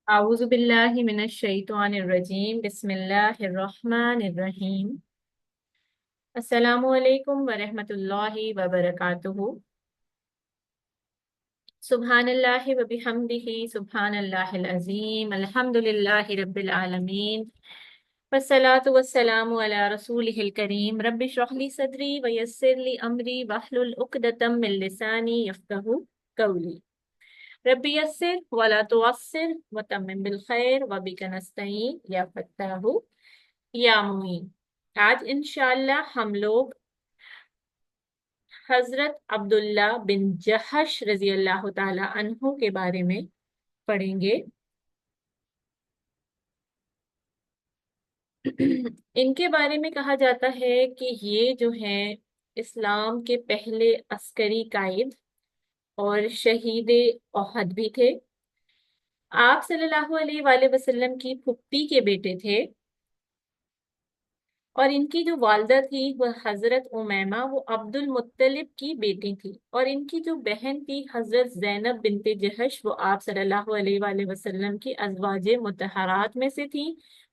أعوذ بالله من الشيطان الرجيم بسم الله الرحمن الرحيم السلام علیکم ورحمۃ اللہ وبرکاتہ سبحان اللہ وبحمدہ سبحان اللہ العظیم الحمد للہ رب العالمین والصلاة والسلام علی رسولہ الکریم رب اشرح لی صدری ویسر لی امری واحلل عقدۃ من لسانی یفقہوا قولی ربی یسر ولا تعسر وتمم بالخیر وبک نستعین یا فتاح یا معین۔ آج انشاءاللہ ہم لوگ حضرت عبداللہ بن جہش رضی اللہ تعالی عنہ کے بارے میں پڑھیں گے۔ ان کے بارے میں کہا جاتا ہے کہ یہ جو ہیں اسلام کے پہلے عسکری قائد اور شہید احد بھی تھے۔ آپ صلی اللہ علیہ وآلہ وسلم کی پھپھی کے بیٹے تھے، اور ان کی جو والدہ تھی وہ حضرت امیمہ، وہ عبد المطلب کی بیٹی تھی، اور ان کی جو بہن تھی حضرت زینب بنت جہش، وہ آپ صلی اللہ علیہ وآلہ وسلم کی ازواج مطہرات میں سے تھی،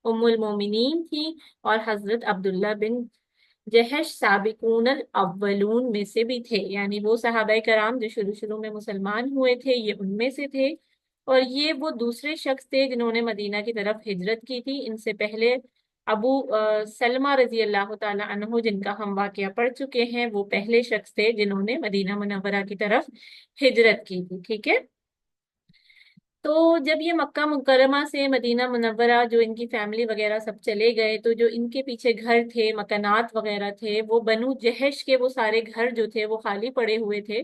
ام المومنین تھی، اور حضرت عبداللہ بن جہش سابقون الاولون میں سے بھی تھے، یعنی وہ صحابہ کرام جو شروع میں مسلمان ہوئے تھے یہ ان میں سے تھے، اور یہ وہ دوسرے شخص تھے جنہوں نے مدینہ کی طرف ہجرت کی تھی۔ ان سے پہلے ابو سلمہ رضی اللہ تعالی عنہ، جن کا ہم واقعہ پڑھ چکے ہیں، وہ پہلے شخص تھے جنہوں نے مدینہ منورہ کی طرف ہجرت کی تھی، ٹھیک ہے۔ تو جب یہ مکہ مکرمہ سے مدینہ منورہ جو ان کی فیملی وغیرہ سب چلے گئے، تو جو ان کے پیچھے گھر تھے، مکانات وغیرہ تھے، وہ بنو جہش کے وہ سارے گھر جو تھے وہ خالی پڑے ہوئے تھے۔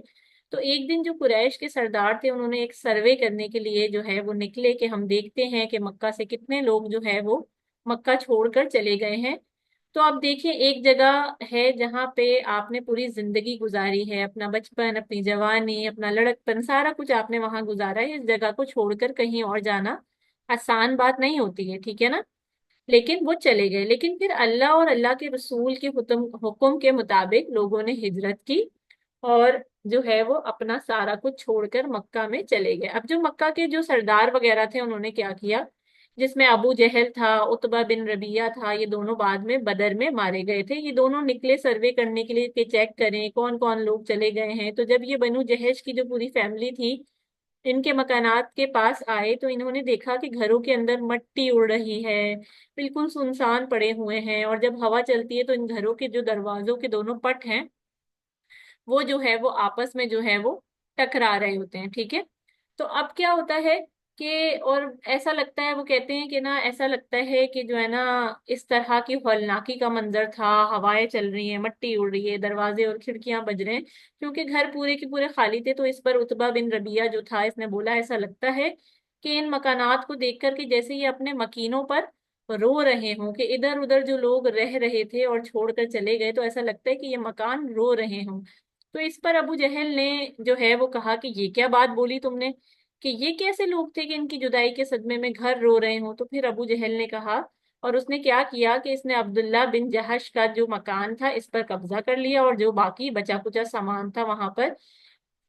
تو ایک دن جو قریش کے سردار تھے، انہوں نے ایک سروے کرنے کے لیے جو ہے وہ نکلے کہ ہم دیکھتے ہیں کہ مکہ سے کتنے لوگ جو ہے وہ مکہ چھوڑ کر چلے گئے ہیں۔ تو آپ دیکھیں، ایک جگہ ہے جہاں پہ آپ نے پوری زندگی گزاری ہے، اپنا بچپن، اپنی جوانی، اپنا لڑکپن، سارا کچھ آپ نے وہاں گزارا ہے۔ اس جگہ کو چھوڑ کر کہیں اور جانا آسان بات نہیں ہوتی ہے، ٹھیک ہے نا۔ لیکن وہ چلے گئے، لیکن پھر اللہ اور اللہ کے رسول کے حکم کے مطابق لوگوں نے ہجرت کی، اور جو ہے وہ اپنا سارا کچھ چھوڑ کر مکہ میں چلے گئے۔ اب جو مکہ کے جو سردار وغیرہ تھے، انہوں نے کیا کیا، جس میں ابو جہل تھا، عتبہ بن ربیعہ تھا، یہ دونوں بعد میں بدر میں مارے گئے تھے۔ یہ دونوں نکلے سروے کرنے کے لیے کہ چیک کریں کون کون لوگ چلے گئے ہیں۔ تو جب یہ بنو جہش کی جو پوری فیملی تھی ان کے مکانات کے پاس آئے، تو انہوں نے دیکھا کہ گھروں کے اندر مٹی اڑ رہی ہے، بالکل سنسان پڑے ہوئے ہیں، اور جب ہوا چلتی ہے تو ان گھروں کے جو دروازوں کے دونوں پٹ ہیں وہ جو ہے وہ آپس میں جو ہے وہ ٹکرا رہے ہوتے ہیں، ٹھیک ہے۔ تو اب کیا ہوتا ہے کہ، اور ایسا لگتا ہے، وہ کہتے ہیں کہ نا ایسا لگتا ہے کہ جو ہے نا اس طرح کی ہولناکی کا منظر تھا، ہوائیں چل رہی ہیں، مٹی اڑ رہی ہے، دروازے اور کھڑکیاں بج رہے ہیں، کیونکہ گھر پورے کے پورے خالی تھے۔ تو اس پر عتبہ بن ربیعہ جو تھا، اس نے بولا ایسا لگتا ہے کہ ان مکانات کو دیکھ کر کہ جیسے یہ اپنے مکینوں پر رو رہے ہوں، کہ ادھر ادھر جو لوگ رہ رہے تھے اور چھوڑ کر چلے گئے، تو ایسا لگتا ہے کہ یہ مکان رو رہے ہوں۔ تو اس پر ابو جہل نے جو ہے وہ کہا کہ یہ کیا بات بولی تم نے، کہ یہ کیسے لوگ تھے کہ ان کی جدائی کے صدمے میں گھر رو رہے ہوں۔ تو پھر ابو جہل نے کہا، اور اس نے کیا کیا کہ اس نے عبداللہ بن جہش کا جو مکان تھا اس پر قبضہ کر لیا، اور جو باقی بچا کچا سامان تھا وہاں پر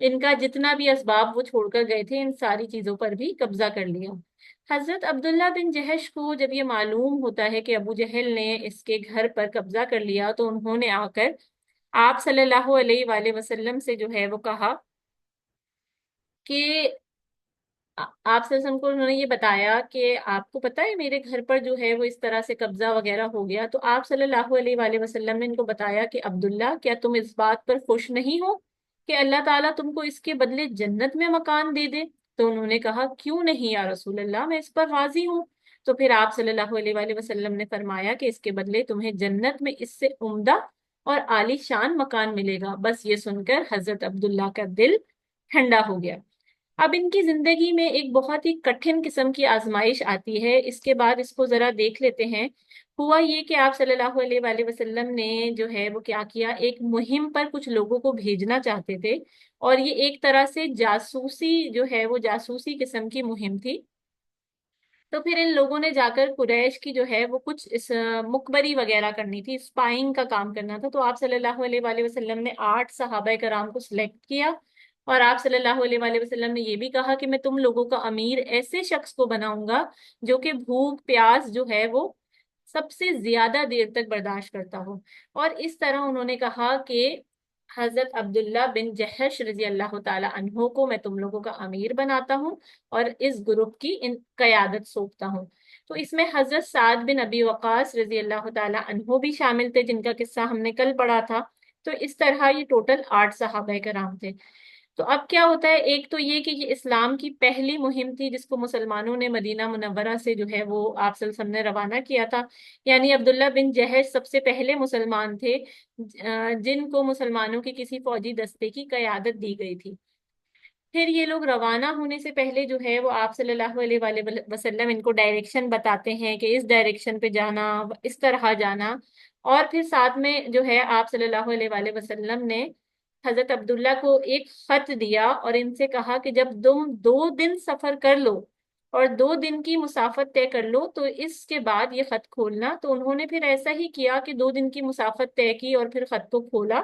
ان کا جتنا بھی اسباب وہ چھوڑ کر گئے تھے، ان ساری چیزوں پر بھی قبضہ کر لیا۔ حضرت عبداللہ بن جہش کو جب یہ معلوم ہوتا ہے کہ ابو جہل نے اس کے گھر پر قبضہ کر لیا، تو انہوں نے آ کر آپ صلی اللہ علیہ وآلہ وسلم سے جو ہے وہ کہا کہ آپ صلی اللہ علیہ وسلم کو انہوں نے یہ بتایا کہ آپ کو پتہ ہے میرے گھر پر جو ہے وہ اس طرح سے قبضہ وغیرہ ہو گیا۔ تو آپ صلی اللہ علیہ وآلہ وسلم نے ان کو بتایا کہ عبداللہ، کیا تم اس بات پر خوش نہیں ہو کہ اللہ تعالیٰ تم کو اس کے بدلے جنت میں مکان دے دے؟ تو انہوں نے کہا کیوں نہیں یا رسول اللہ، میں اس پر راضی ہوں۔ تو پھر آپ صلی اللہ علیہ وآلہ وسلم نے فرمایا کہ اس کے بدلے تمہیں جنت میں اس سے عمدہ اور عالی شان مکان ملے گا۔ بس یہ سن کر حضرت عبداللہ کا دل ٹھنڈا ہو گیا۔ اب ان کی زندگی میں ایک بہت ہی کٹھن قسم کی آزمائش آتی ہے، اس کے بعد اس کو ذرا دیکھ لیتے ہیں۔ ہوا یہ کہ آپ صلی اللہ علیہ وآلہ وسلم نے جو ہے وہ کیا کیا، ایک مہم پر کچھ لوگوں کو بھیجنا چاہتے تھے، اور یہ ایک طرح سے جاسوسی جو ہے وہ جاسوسی قسم کی مہم تھی۔ تو پھر ان لوگوں نے جا کر قریش کی جو ہے وہ کچھ مخبری وغیرہ کرنی تھی، اسپائنگ کا کام کرنا تھا۔ تو آپ صلی اللہ علیہ وآلہ وسلم نے 8 صحابہ کرام کو سلیکٹ کیا، اور آپ صلی اللہ علیہ وآلہ وسلم نے یہ بھی کہا کہ میں تم لوگوں کا امیر ایسے شخص کو بناؤں گا جو کہ بھوک پیاس جو ہے وہ سب سے زیادہ دیر تک برداشت کرتا ہو۔ اور اس طرح انہوں نے کہا کہ حضرت عبداللہ بن جہش رضی اللہ تعالی عنہ کو میں تم لوگوں کا امیر بناتا ہوں اور اس گروپ کی قیادت سونپتا ہوں۔ تو اس میں حضرت سعد بن ابی وقاص رضی اللہ تعالی عنہ بھی شامل تھے، جن کا قصہ ہم نے کل پڑھا تھا۔ تو اس طرح یہ ٹوٹل 8 صحابہ کرام تھے۔ تو اب کیا ہوتا ہے، ایک تو یہ کہ یہ اسلام کی پہلی مہم تھی جس کو مسلمانوں نے مدینہ منورہ سے جو ہے وہ آپ صلی اللہ علیہ وسلم نے روانہ کیا تھا، یعنی عبداللہ بن جہش سب سے پہلے مسلمان تھے جن کو مسلمانوں کی کسی فوجی دستے کی قیادت دی گئی تھی۔ پھر یہ لوگ روانہ ہونے سے پہلے جو ہے وہ آپ صلی اللہ علیہ وآلہ وسلم ان کو ڈائریکشن بتاتے ہیں کہ اس ڈائریکشن پہ جانا، اس طرح جانا۔ اور پھر ساتھ میں جو ہے آپ صلی اللہ علیہ وآلہ وسلم نے حضرت عبداللہ کو ایک خط دیا اور ان سے کہا کہ جب تم 2 دن سفر کر لو اور 2 دن کی مسافت طے کر لو تو اس کے بعد یہ خط کھولنا۔ تو انہوں نے پھر ایسا ہی کیا کہ 2 دن کی مسافت طے کی اور پھر خط کو کھولا۔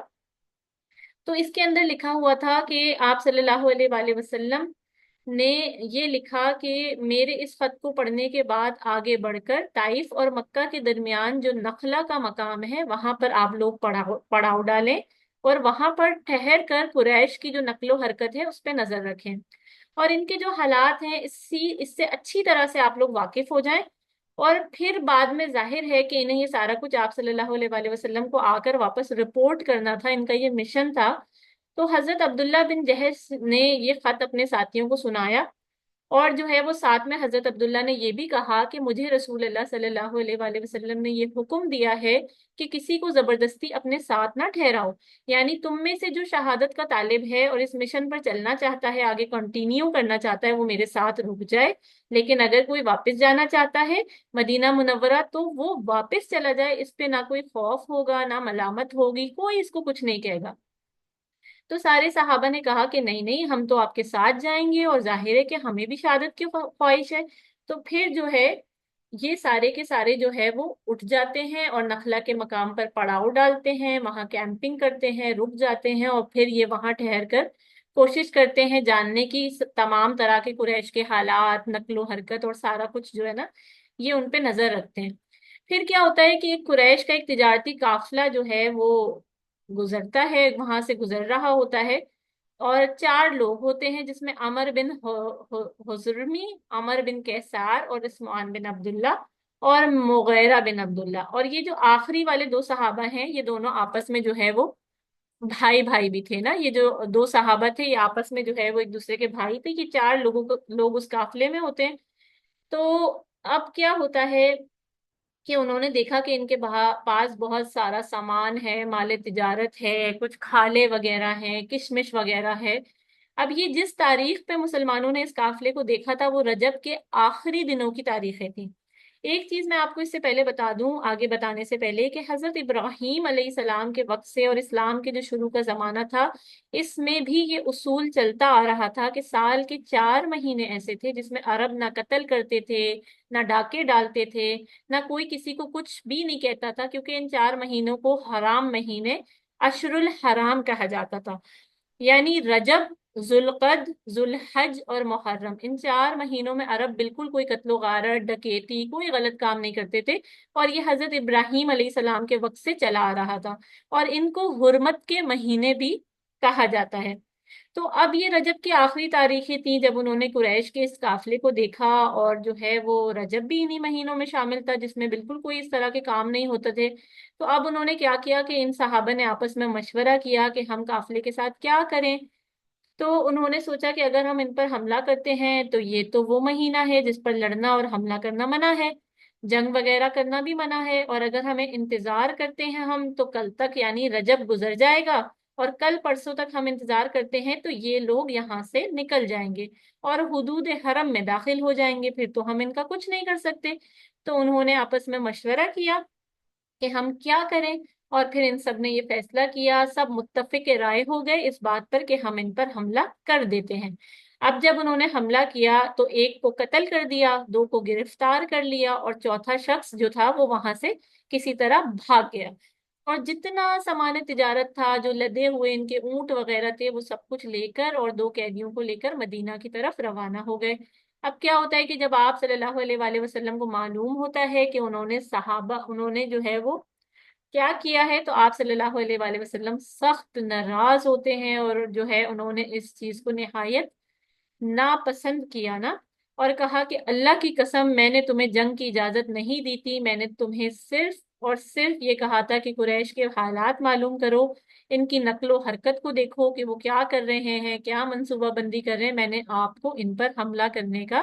تو اس کے اندر لکھا ہوا تھا کہ آپ صلی اللہ علیہ وآلہ وسلم نے یہ لکھا کہ میرے اس خط کو پڑھنے کے بعد آگے بڑھ کر طائف اور مکہ کے درمیان جو نخلا کا مقام ہے وہاں پر آپ لوگ پڑاؤ ڈالیں اور وہاں پر ٹھہر کر قریش کی جو نقل و حرکت ہے اس پہ نظر رکھیں اور ان کے جو حالات ہیں اس سے اچھی طرح سے آپ لوگ واقف ہو جائیں۔ اور پھر بعد میں ظاہر ہے کہ انہیں یہ سارا کچھ آپ صلی اللہ علیہ وآلہ وسلم کو آ کر واپس رپورٹ کرنا تھا، ان کا یہ مشن تھا۔ تو حضرت عبداللہ بن جہش نے یہ خط اپنے ساتھیوں کو سنایا اور جو ہے وہ ساتھ میں حضرت عبداللہ نے یہ بھی کہا کہ مجھے رسول اللہ صلی اللہ علیہ وآلہ وسلم نے یہ حکم دیا ہے کہ کسی کو زبردستی اپنے ساتھ نہ ٹھہراؤ، یعنی تم میں سے جو شہادت کا طالب ہے اور اس مشن پر چلنا چاہتا ہے، آگے کنٹینیو کرنا چاہتا ہے، وہ میرے ساتھ رک جائے، لیکن اگر کوئی واپس جانا چاہتا ہے مدینہ منورہ تو وہ واپس چلا جائے، اس پہ نہ کوئی خوف ہوگا نہ ملامت ہوگی، کوئی اس کو کچھ نہیں کہے گا۔ تو سارے صحابہ نے کہا کہ نہیں نہیں، ہم تو آپ کے ساتھ جائیں گے اور ظاہر ہے کہ ہمیں بھی شہادت کی خواہش ہے۔ تو پھر جو ہے یہ سارے کے سارے جو ہے وہ اٹھ جاتے ہیں اور نخلا کے مقام پر پڑاؤ ڈالتے ہیں، وہاں کیمپنگ کرتے ہیں، رک جاتے ہیں اور پھر یہ وہاں ٹھہر کر کوشش کرتے ہیں جاننے کی تمام طرح کے قریش کے حالات، نقل و حرکت اور سارا کچھ جو ہے نا یہ ان پہ نظر رکھتے ہیں۔ پھر کیا ہوتا ہے کہ ایک قریش کا ایک تجارتی قافلہ جو ہے وہ گزرتا ہے، وہاں سے گزر رہا ہوتا ہے اور 4 لوگ ہوتے ہیں جس میں عمر بن حضرمی، عمر بن کیسار اور عثمان بن عبداللہ اور مغیرہ بن عبداللہ۔ اور یہ جو آخری والے 2 صحابہ ہیں یہ دونوں آپس میں جو ہے وہ بھائی بھائی بھی تھے نا، یہ جو 2 صحابہ تھے یہ آپس میں جو ہے وہ ایک دوسرے کے بھائی تھے، یہ 4 لوگ اس قافلے میں ہوتے ہیں۔ تو اب کیا ہوتا ہے کہ انہوں نے دیکھا کہ ان کے پاس بہت سارا سامان ہے، مال تجارت ہے، کچھ کھالے وغیرہ ہیں، کشمش وغیرہ ہے۔ اب یہ جس تاریخ پہ مسلمانوں نے اس قافلے کو دیکھا تھا وہ رجب کے آخری دنوں کی تاریخیں تھیں۔ ایک چیز میں آپ کو اس سے پہلے بتا دوں، آگے بتانے سے پہلے، کہ حضرت ابراہیم علیہ السلام کے وقت سے اور اسلام کے جو شروع کا زمانہ تھا اس میں بھی یہ اصول چلتا آ رہا تھا کہ سال کے 4 مہینے ایسے تھے جس میں عرب نہ قتل کرتے تھے، نہ ڈاکے ڈالتے تھے، نہ کوئی کسی کو کچھ بھی نہیں کہتا تھا، کیونکہ ان 4 مہینوں کو حرام مہینے اشر الحرام کہا جاتا تھا، یعنی رجب، ذوالقد، ذوالحج اور محرم، ان 4 مہینوں میں عرب بالکل کوئی قتل و غارت، ڈکیتی، کوئی غلط کام نہیں کرتے تھے۔ اور یہ حضرت ابراہیم علیہ السلام کے وقت سے چلا آ رہا تھا اور ان کو حرمت کے مہینے بھی کہا جاتا ہے۔ تو اب یہ رجب کی آخری تاریخیں تھیں جب انہوں نے قریش کے اس قافلے کو دیکھا اور جو ہے وہ رجب بھی انہی مہینوں میں شامل تھا جس میں بالکل کوئی اس طرح کے کام نہیں ہوتے تھے۔ تو اب انہوں نے کیا کیا کہ ان صحابہ نے آپس میں مشورہ کیا کہ ہم قافلے کے ساتھ کیا کریں۔ تو انہوں نے سوچا کہ اگر ہم ان پر حملہ کرتے ہیں تو یہ تو وہ مہینہ ہے جس پر لڑنا اور حملہ کرنا منع ہے، جنگ وغیرہ کرنا بھی منع ہے، اور اگر ہمیں انتظار کرتے ہیں ہم تو کل تک یعنی رجب گزر جائے گا اور کل پرسوں تک ہم انتظار کرتے ہیں تو یہ لوگ یہاں سے نکل جائیں گے اور حدود حرم میں داخل ہو جائیں گے، پھر تو ہم ان کا کچھ نہیں کر سکتے۔ تو انہوں نے آپس میں مشورہ کیا کہ ہم کیا کریں، اور پھر ان سب نے یہ فیصلہ کیا، سب متفق رائے ہو گئے اس بات پر کہ ہم ان پر حملہ کر دیتے ہیں۔ اب جب انہوں نے حملہ کیا تو ایک کو قتل کر دیا، 2 کو گرفتار کر لیا اور چوتھا شخص جو تھا وہ وہاں سے کسی طرح بھاگ گیا۔ اور جتنا سامان تجارت تھا، جو لدے ہوئے ان کے اونٹ وغیرہ تھے، وہ سب کچھ لے کر اور دو قیدیوں کو لے کر مدینہ کی طرف روانہ ہو گئے۔ اب کیا ہوتا ہے کہ جب آپ صلی اللہ علیہ وآلہ وسلم کو معلوم ہوتا ہے کہ انہوں نے جو ہے وہ کیا کیا ہے، تو آپ صلی اللہ علیہ وآلہ وسلم سخت ناراض ہوتے ہیں، اور جو ہے انہوں نے اس چیز کو نہایت ناپسند کیا نا، اور کہا کہ اللہ کی قسم، میں نے تمہیں جنگ کی اجازت نہیں دی تھی، میں نے تمہیں صرف اور صرف یہ کہا تھا کہ قریش کے حالات معلوم کرو، ان کی نقل و حرکت کو دیکھو کہ وہ کیا کر رہے ہیں، کیا منصوبہ بندی کر رہے ہیں، میں نے آپ کو ان پر حملہ کرنے کا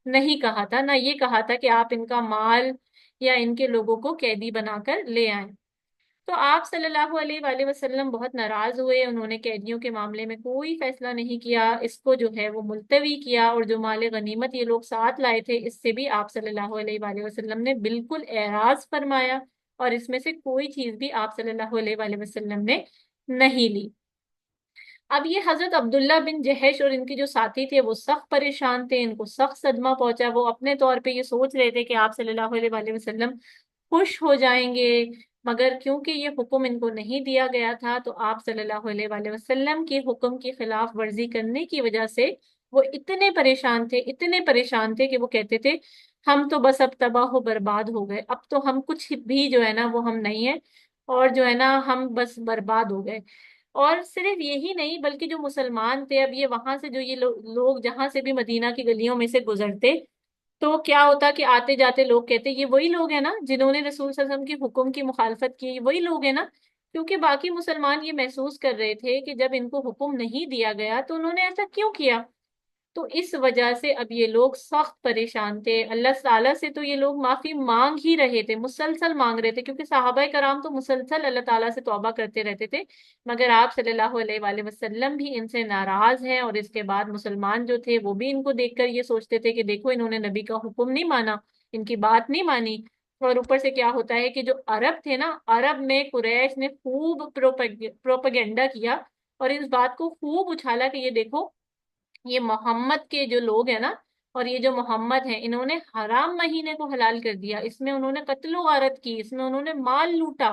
نہیں کہا تھا، نہ یہ کہا تھا کہ آپ ان کا مال یا ان کے لوگوں کو قیدی بنا کر لے آئیں۔ تو آپ صلی اللہ علیہ وآلہ وسلم بہت ناراض ہوئے، انہوں نے قیدیوں کے معاملے میں کوئی فیصلہ نہیں کیا، اس کو جو ہے وہ ملتوی کیا، اور جو مال غنیمت یہ لوگ ساتھ لائے تھے اس سے بھی آپ صلی اللہ علیہ وآلہ وسلم نے بالکل اعراض فرمایا، اور اس میں سے کوئی چیز بھی آپ صلی اللہ علیہ وآلہ وسلم نے نہیں لی۔ اب یہ حضرت عبداللہ بن جہش اور ان کے جو ساتھی تھے وہ سخت پریشان تھے، ان کو سخت صدمہ پہنچا، وہ اپنے طور پہ یہ سوچ رہے تھے کہ آپ صلی اللہ علیہ وآلہ وسلم خوش ہو جائیں گے، مگر کیونکہ یہ حکم ان کو نہیں دیا گیا تھا، تو آپ صلی اللہ علیہ وآلہ وسلم کے حکم کی خلاف ورزی کرنے کی وجہ سے وہ اتنے پریشان تھے کہ وہ کہتے تھے ہم تو بس اب تباہ و برباد ہو گئے، اب تو ہم کچھ بھی جو ہے نا وہ ہم نہیں ہیں، اور جو ہے نا ہم بس برباد ہو گئے۔ اور صرف یہی نہیں بلکہ جو مسلمان تھے، اب یہ وہاں سے جو یہ لوگ جہاں سے بھی مدینہ کی گلیوں میں سے گزرتے، تو کیا ہوتا کہ آتے جاتے لوگ کہتے یہ وہی لوگ ہیں نا جنہوں نے رسول صلی اللہ علیہ وسلم کے حکم کی مخالفت کی، یہ وہی لوگ ہیں نا، کیونکہ باقی مسلمان یہ محسوس کر رہے تھے کہ جب ان کو حکم نہیں دیا گیا تو انہوں نے ایسا کیوں کیا۔ تو اس وجہ سے اب یہ لوگ سخت پریشان تھے، اللہ تعالیٰ سے تو یہ لوگ معافی مانگ ہی رہے تھے، مسلسل مانگ رہے تھے، کیونکہ صحابہ کرام تو مسلسل اللہ تعالیٰ سے توبہ کرتے رہتے تھے، مگر آپ صلی اللہ علیہ وآلہ وسلم بھی ان سے ناراض ہیں، اور اس کے بعد مسلمان جو تھے وہ بھی ان کو دیکھ کر یہ سوچتے تھے کہ دیکھو انہوں نے نبی کا حکم نہیں مانا، ان کی بات نہیں مانی۔ اور اوپر سے کیا ہوتا ہے کہ جو عرب تھے نا، عرب میں قریش نے خوب پروپیگنڈا کیا، اور اس بات کو خوب اچھالا کہ یہ دیکھو یہ محمد کے جو لوگ ہیں نا، اور یہ جو محمد ہیں انہوں نے حرام مہینے کو حلال کر دیا، اس میں انہوں نے قتل و غارت کی، اس میں انہوں نے مال لوٹا،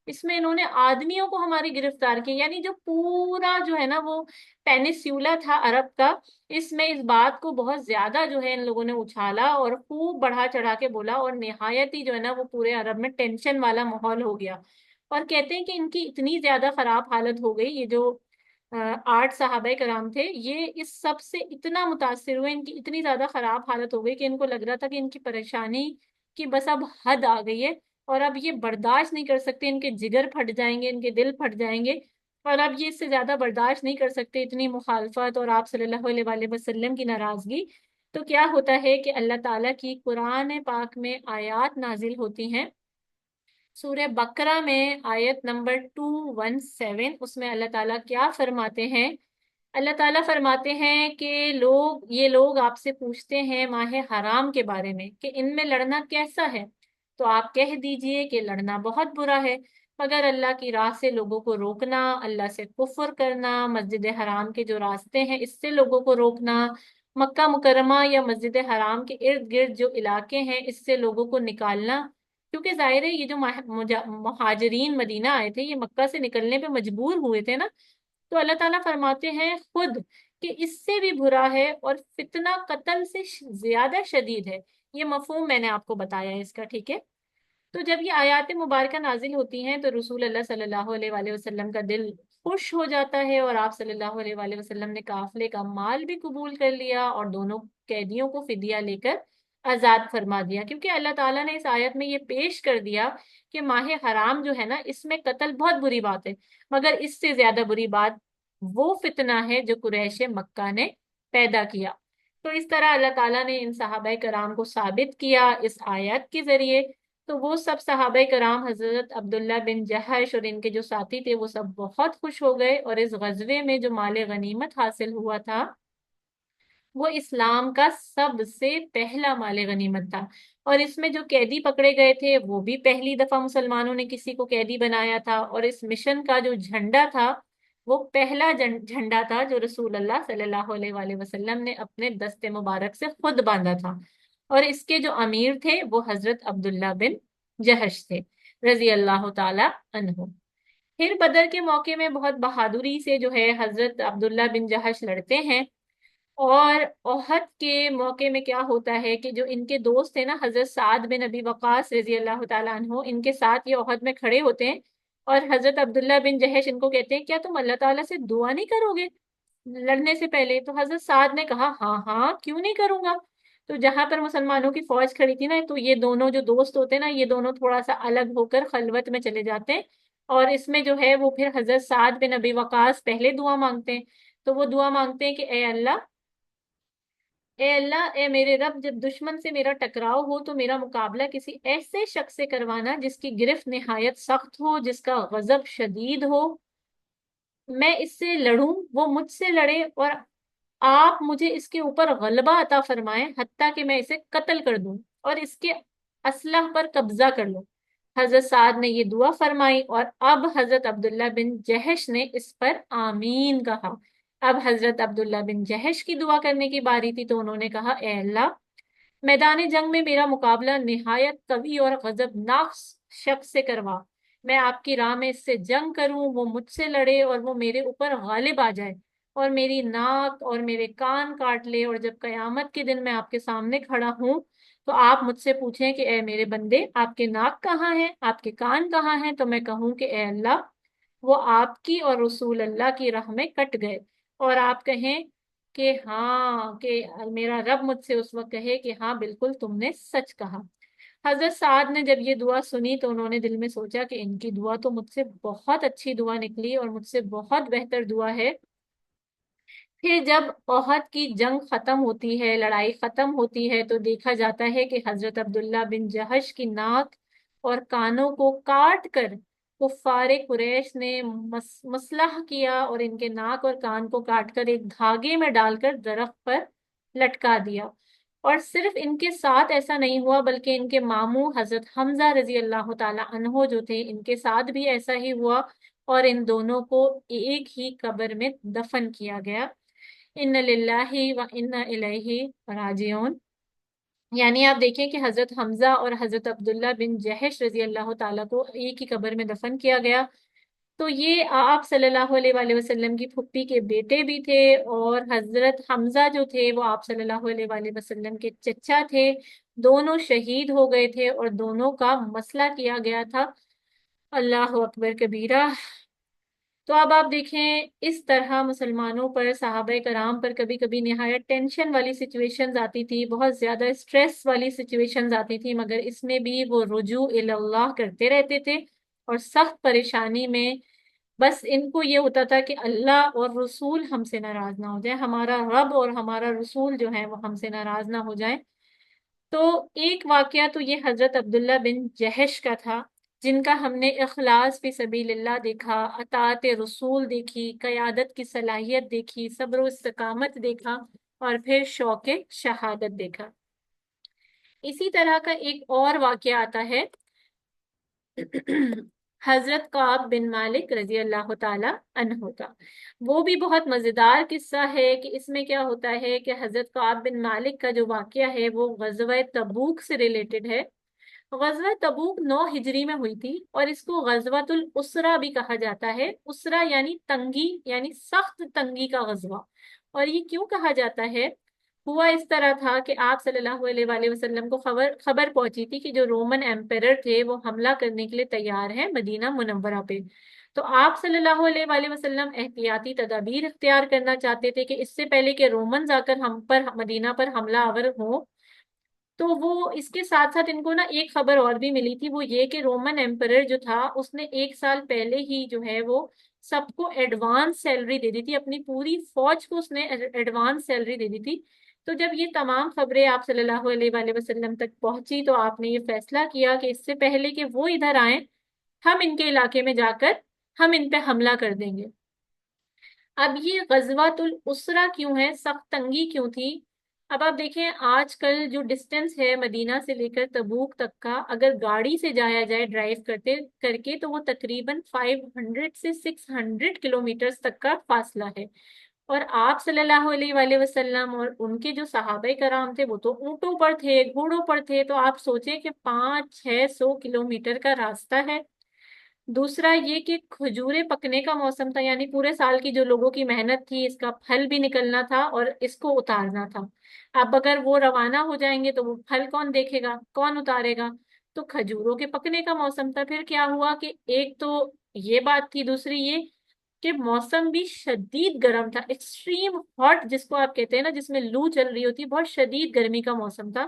اس میں انہوں نے آدمیوں کو ہماری گرفتار کی، یعنی جو پورا جو ہے نا وہ پینسیولا تھا عرب کا، اس میں اس بات کو بہت زیادہ جو ہے ان لوگوں نے اچھالا اور خوب بڑھا چڑھا کے بولا، اور نہایت ہی جو ہے نا وہ پورے عرب میں ٹینشن والا ماحول ہو گیا۔ اور کہتے ہیں کہ ان کی اتنی زیادہ خراب حالت ہو گئی، یہ جو 8 صحابہ کرام تھے یہ اس سب سے اتنا متاثر ہوئے، ان کی اتنی زیادہ خراب حالت ہو گئی کہ ان کو لگ رہا تھا کہ ان کی پریشانی کی بس اب حد آ گئی ہے، اور اب یہ برداشت نہیں کر سکتے، ان کے جگر پھٹ جائیں گے، ان کے دل پھٹ جائیں گے، اور اب یہ اس سے زیادہ برداشت نہیں کر سکتے اتنی مخالفت اور آپ صلی اللہ علیہ وآلہ وسلم کی ناراضگی۔ تو کیا ہوتا ہے کہ اللہ تعالیٰ کی قرآن پاک میں آیات نازل ہوتی ہیں، سورہ بقرہ میں آیت نمبر 217، اس میں اللہ تعالیٰ کیا فرماتے ہیں؟ اللہ تعالیٰ فرماتے ہیں کہ یہ لوگ آپ سے پوچھتے ہیں ماہ حرام کے بارے میں کہ ان میں لڑنا کیسا ہے، تو آپ کہہ دیجئے کہ لڑنا بہت برا ہے، مگر اللہ کی راہ سے لوگوں کو روکنا، اللہ سے کفر کرنا، مسجد حرام کے جو راستے ہیں اس سے لوگوں کو روکنا، مکہ مکرمہ یا مسجد حرام کے ارد گرد جو علاقے ہیں اس سے لوگوں کو نکالنا، کیونکہ ظاہر ہے یہ جو مہاجرین مدینہ آئے تھے یہ مکہ سے نکلنے پہ مجبور ہوئے تھے نا، تو اللہ تعالیٰ فرماتے ہیں خود کہ اس سے بھی برا ہے اور فتنہ قتل سے زیادہ شدید ہے۔ یہ مفہوم میں نے آپ کو بتایا ہے اس کا، ٹھیک ہے؟ تو جب یہ آیات مبارکہ نازل ہوتی ہیں تو رسول اللہ صلی اللہ علیہ وآلہ وسلم کا دل خوش ہو جاتا ہے، اور آپ صلی اللہ علیہ وآلہ وسلم نے قافلے کا مال بھی قبول کر لیا اور دونوں قیدیوں کو فدیہ لے کر آزاد فرما دیا، کیونکہ اللہ تعالیٰ نے اس آیت میں یہ پیش کر دیا کہ ماہ حرام جو ہے نا اس میں قتل بہت بری بات ہے، مگر اس سے زیادہ بری بات وہ فتنہ ہے جو قریش مکہ نے پیدا کیا۔ تو اس طرح اللہ تعالیٰ نے ان صحابہ کرام کو ثابت کیا اس آیت کے ذریعے، تو وہ سب صحابہ کرام حضرت عبداللہ بن جہش اور ان کے جو ساتھی تھے وہ سب بہت خوش ہو گئے، اور اس غزوے میں جو مال غنیمت حاصل ہوا تھا وہ اسلام کا سب سے پہلا مال غنیمت تھا، اور اس میں جو قیدی پکڑے گئے تھے وہ بھی پہلی دفعہ مسلمانوں نے کسی کو قیدی بنایا تھا، اور اس مشن کا جو جھنڈا تھا وہ پہلا جھنڈا تھا جو رسول اللہ صلی اللہ علیہ وآلہ وسلم نے اپنے دست مبارک سے خود باندھا تھا، اور اس کے جو امیر تھے وہ حضرت عبداللہ بن جہش تھے۔ رضی اللہ تعالی عنہ۔ پھر بدر کے موقع میں بہت بہادری سے جو ہے حضرت عبداللہ بن جہش لڑتے ہیں، اور احد کے موقع میں کیا ہوتا ہے کہ جو ان کے دوست تھے نا حضرت سعد بن ابی وقاص رضی اللہ تعالیٰ عنہ، ان کے ساتھ یہ احد میں کھڑے ہوتے ہیں، اور حضرت عبداللہ بن جہش ان کو کہتے ہیں کیا تم اللہ تعالیٰ سے دعا نہیں کرو گے لڑنے سے پہلے؟ تو حضرت سعد نے کہا ہاں ہاں کیوں نہیں کروں گا۔ تو جہاں پر مسلمانوں کی فوج کھڑی تھی نا، تو یہ دونوں جو دوست ہوتے ہیں نا، یہ دونوں تھوڑا سا الگ ہو کر خلوت میں چلے جاتے ہیں، اور اس میں جو ہے وہ پھر حضرت سعد بن ابی وقاص پہلے دعا مانگتے ہیں۔ تو وہ دعا مانگتے ہیں کہ اے اللہ، اے میرے رب، جب دشمن سے میرا ٹکراؤ ہو تو میرا مقابلہ کسی ایسے شخص سے کروانا جس کی گرفت نہایت سخت ہو، جس کا غضب شدید ہو، میں اس سے لڑوں، وہ مجھ سے لڑے، اور آپ مجھے اس کے اوپر غلبہ عطا فرمائیں حتیٰ کہ میں اسے قتل کر دوں اور اس کے اسلحہ پر قبضہ کر لوں۔ حضرت سعد نے یہ دعا فرمائی، اور اب حضرت عبداللہ بن جہش نے اس پر آمین کہا۔ اب حضرت عبداللہ بن جہش کی دعا کرنے کی باری تھی، تو انہوں نے کہا اے اللہ، میدان جنگ میں میرا مقابلہ نہایت قوی اور غضبناک شخص سے کروا، میں آپ کی راہ میں اس سے جنگ کروں، وہ مجھ سے لڑے اور وہ میرے اوپر غالب آ جائے اور میری ناک اور میرے کان کاٹ لے، اور جب قیامت کے دن میں آپ کے سامنے کھڑا ہوں تو آپ مجھ سے پوچھیں کہ اے میرے بندے، آپ کے ناک کہاں ہیں، آپ کے کان کہاں ہیں؟ تو میں کہوں کہ اے اللہ، وہ آپ کی اور رسول اللہ کی راہ میں کٹ گئے، اور آپ کہیں کہ ہاں، کہ میرا رب مجھ سے اس وقت کہے کہ ہاں بالکل تم نے سچ کہا۔ حضرت سعد نے جب یہ دعا سنی تو انہوں نے دل میں سوچا کہ ان کی دعا تو مجھ سے بہت اچھی دعا نکلی اور مجھ سے بہت بہتر دعا ہے۔ پھر جب احد کی جنگ ختم ہوتی ہے، لڑائی ختم ہوتی ہے، تو دیکھا جاتا ہے کہ حضرت عبداللہ بن جہش کی ناک اور کانوں کو کاٹ کر کفار قریش نے مسلح کیا، اور ان کے ناک اور کان کو کاٹ کر ایک دھاگے میں ڈال کر درخت پر لٹکا دیا۔ اور صرف ان کے ساتھ ایسا نہیں ہوا، بلکہ ان کے ماموں حضرت حمزہ رضی اللہ تعالی عنہ جو تھے، ان کے ساتھ بھی ایسا ہی ہوا، اور ان دونوں کو ایک ہی قبر میں دفن کیا گیا۔ ان للہ و انا الیہ راجعون۔ یعنی آپ دیکھیں کہ حضرت حمزہ اور حضرت عبداللہ بن جہش رضی اللہ تعالیٰ کو ایک ہی قبر میں دفن کیا گیا۔ تو یہ آپ صلی اللہ علیہ وآلہ وسلم کی پھپھی کے بیٹے بھی تھے، اور حضرت حمزہ جو تھے وہ آپ صلی اللہ علیہ وآلہ وسلم کے چچا تھے۔ دونوں شہید ہو گئے تھے اور دونوں کا مسئلہ کیا گیا تھا۔ اللہ اکبر کبیرہ۔ تو اب آپ دیکھیں اس طرح مسلمانوں پر، صحابہ کرام پر کبھی کبھی نہایت ٹینشن والی سچویشنز آتی تھی، بہت زیادہ سٹریس والی سچویشنز آتی تھی، مگر اس میں بھی وہ رجوع اللہ کرتے رہتے تھے، اور سخت پریشانی میں بس ان کو یہ ہوتا تھا کہ اللہ اور رسول ہم سے ناراض نہ ہو جائیں، ہمارا رب اور ہمارا رسول جو ہے وہ ہم سے ناراض نہ ہو جائیں۔ تو ایک واقعہ تو یہ حضرت عبداللہ بن جہش کا تھا، جن کا ہم نے اخلاص فی سبیل اللہ دیکھا، اطاعت رسول دیکھی، قیادت کی صلاحیت دیکھی، صبر و استقامت دیکھا، اور پھر شوق شہادت دیکھا۔ اسی طرح کا ایک اور واقعہ آتا ہے حضرت کعب بن مالک رضی اللہ تعالی عنہ کا۔ وہ بھی بہت مزیدار قصہ ہے کہ اس میں کیا ہوتا ہے کہ حضرت کعب بن مالک کا جو واقعہ ہے وہ غزوہ تبوک سے ریلیٹڈ ہے۔ غزوہ تبوک 9 ہجری میں ہوئی تھی، اور اس کو غزوۃ الاسرہ بھی کہا جاتا ہے۔ اسرہ یعنی تنگی، یعنی سخت تنگی کا غزوہ۔ اور یہ کیوں کہا جاتا ہے؟ ہوا اس طرح تھا کہ آپ صلی اللہ علیہ وآلہ وسلم کو خبر پہنچی تھی کہ جو رومن ایمپیرر تھے وہ حملہ کرنے کے لیے تیار ہیں مدینہ منورہ پہ۔ تو آپ صلی اللہ علیہ وآلہ وسلم احتیاطی تدابیر اختیار کرنا چاہتے تھے کہ اس سے پہلے کہ رومنز آ کر ہم پر، مدینہ پر حملہ آور ہوں، تو وہ اس کے ساتھ ساتھ ان کو نا ایک خبر اور بھی ملی تھی، وہ یہ کہ رومن ایمپرر جو تھا اس نے 1 سال پہلے ہی جو ہے وہ سب کو ایڈوانس سیلری دے دی تھی، اپنی پوری فوج کو اس نے ایڈوانس سیلری دے دی تھی۔ تو جب یہ تمام خبریں آپ صلی اللہ علیہ وآلہ وسلم تک پہنچی تو آپ نے یہ فیصلہ کیا کہ اس سے پہلے کہ وہ ادھر آئیں، ہم ان کے علاقے میں جا کر ہم ان پہ حملہ کر دیں گے۔ اب یہ غزوۃ الاسرہ کیوں ہے، سخت تنگی کیوں تھی؟ اب آپ دیکھیں آج کل جو ڈسٹینس ہے مدینہ سے لے کر تبوک تک کا، اگر گاڑی سے جایا جائے ڈرائیو کرتے کر کے، تو وہ تقریباً 500 سے 600 کلومیٹرز تک کا فاصلہ ہے۔ اور آپ صلی اللہ علیہ وآلہ وسلم اور ان کے جو صحابہ کرام تھے وہ تو اونٹوں پر تھے، گھوڑوں پر تھے، تو آپ سوچیں کہ 500-600 کلومیٹر کا راستہ ہے۔ دوسرا یہ کہ کھجورے پکنے کا موسم تھا، یعنی پورے سال کی جو لوگوں کی محنت تھی اس کا پھل بھی نکلنا تھا اور اس کو اتارنا تھا۔ اب اگر وہ روانہ ہو جائیں گے تو وہ پھل کون دیکھے گا، کون اتارے گا؟ تو کھجوروں کے پکنے کا موسم تھا۔ پھر کیا ہوا کہ ایک تو یہ بات تھی، دوسری یہ کہ موسم بھی شدید گرم تھا، ایکسٹریم ہاٹ جس کو آپ کہتے ہیں نا، جس میں لو چل رہی ہوتی ہے، بہت شدید گرمی کا موسم تھا۔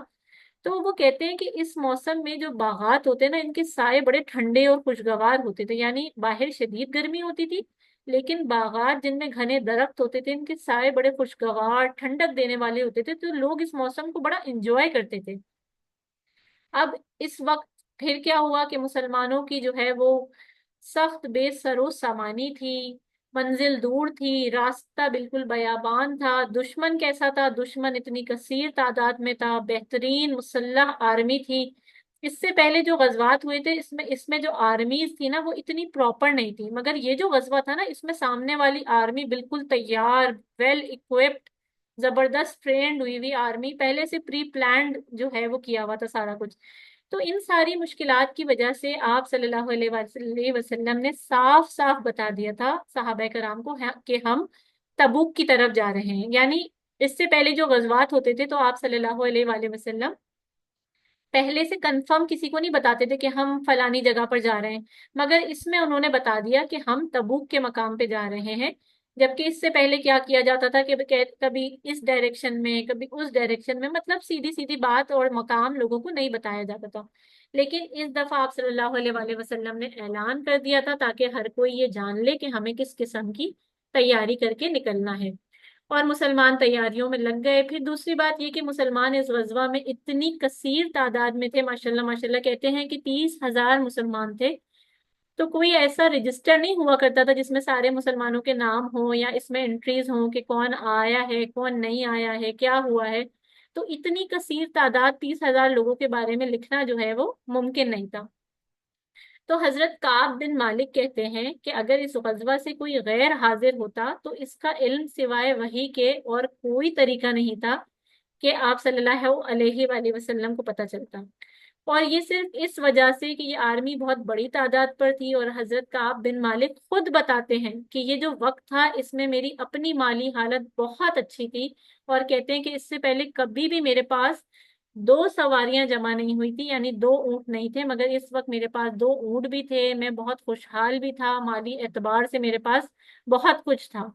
تو وہ کہتے ہیں کہ اس موسم میں جو باغات ہوتے ہیں نا، ان کے سائے بڑے ٹھنڈے اور خوشگوار ہوتے تھے، یعنی باہر شدید گرمی ہوتی تھی لیکن باغات جن میں گھنے درخت ہوتے تھے ان کے سائے بڑے خوشگوار ٹھنڈک دینے والے ہوتے تھے، تو لوگ اس موسم کو بڑا انجوائے کرتے تھے۔ اب اس وقت پھر کیا ہوا کہ مسلمانوں کی جو ہے وہ سخت بے سر و سامانی تھی، منزل دور تھی، راستہ بالکل بیابان تھا۔ دشمن کیسا تھا؟ دشمن اتنی کثیر تعداد میں تھا، بہترین مسلح آرمی تھی۔ اس سے پہلے جو غزوات ہوئے تھے اس میں جو آرمیز تھی نا وہ اتنی پراپر نہیں تھی، مگر یہ جو غزوہ تھا نا اس میں سامنے والی آرمی بالکل تیار، ویل اکوپڈ، زبردست ٹرینڈ ہوئی ہوئی آرمی، پہلے سے پری پلانڈ جو ہے وہ کیا ہوا تھا سارا کچھ۔ تو ان ساری مشکلات کی وجہ سے آپ صلی اللہ علیہ وسلم نے صاف صاف بتا دیا تھا صحابہ کرام کو کہ ہم تبوک کی طرف جا رہے ہیں۔ یعنی اس سے پہلے جو غزوات ہوتے تھے تو آپ صلی اللہ علیہ وآلہ وسلم پہلے سے کنفرم کسی کو نہیں بتاتے تھے کہ ہم فلانی جگہ پر جا رہے ہیں، مگر اس میں انہوں نے بتا دیا کہ ہم تبوک کے مقام پہ جا رہے ہیں۔ جبکہ اس سے پہلے کیا کیا جاتا تھا کہ کبھی اس ڈائریکشن میں کبھی اس ڈائریکشن میں، مطلب سیدھی سیدھی بات اور مقام لوگوں کو نہیں بتایا جاتا تھا۔ لیکن اس دفعہ آپ صلی اللہ علیہ وآلہ وسلم نے اعلان کر دیا تھا تاکہ ہر کوئی یہ جان لے کہ ہمیں کس قسم کی تیاری کر کے نکلنا ہے، اور مسلمان تیاریوں میں لگ گئے۔ پھر دوسری بات یہ کہ مسلمان اس غزوہ میں اتنی کثیر تعداد میں تھے، ماشاءاللہ ماشاءاللہ، کہتے ہیں کہ 30,000 مسلمان تھے۔ تو کوئی ایسا رجسٹر نہیں ہوا کرتا تھا جس میں سارے مسلمانوں کے نام ہوں یا اس میں انٹریز ہوں کہ کون آیا ہے کون نہیں آیا ہے کیا ہوا ہے۔ تو اتنی کثیر تعداد 30,000 لوگوں کے بارے میں لکھنا جو ہے وہ ممکن نہیں تھا۔ تو حضرت کعب بن مالک کہتے ہیں کہ اگر اس غزوہ سے کوئی غیر حاضر ہوتا تو اس کا علم سوائے وحی کے اور کوئی طریقہ نہیں تھا کہ آپ صلی اللہ علیہ وآلہ وسلم کو پتہ چلتا۔ اور یہ صرف اس وجہ سے کہ یہ آرمی بہت بڑی تعداد پر تھی، اور حضرت کعب بن مالک خود بتاتے ہیں کہ یہ جو وقت تھا اس میں میری اپنی مالی حالت بہت اچھی تھی، اور کہتے ہیں کہ اس سے پہلے کبھی بھی میرے پاس 2 سواریاں جمع نہیں ہوئی تھی، یعنی 2 اونٹ نہیں تھے، مگر اس وقت میرے پاس 2 اونٹ بھی تھے، میں بہت خوشحال بھی تھا، مالی اعتبار سے میرے پاس بہت کچھ تھا۔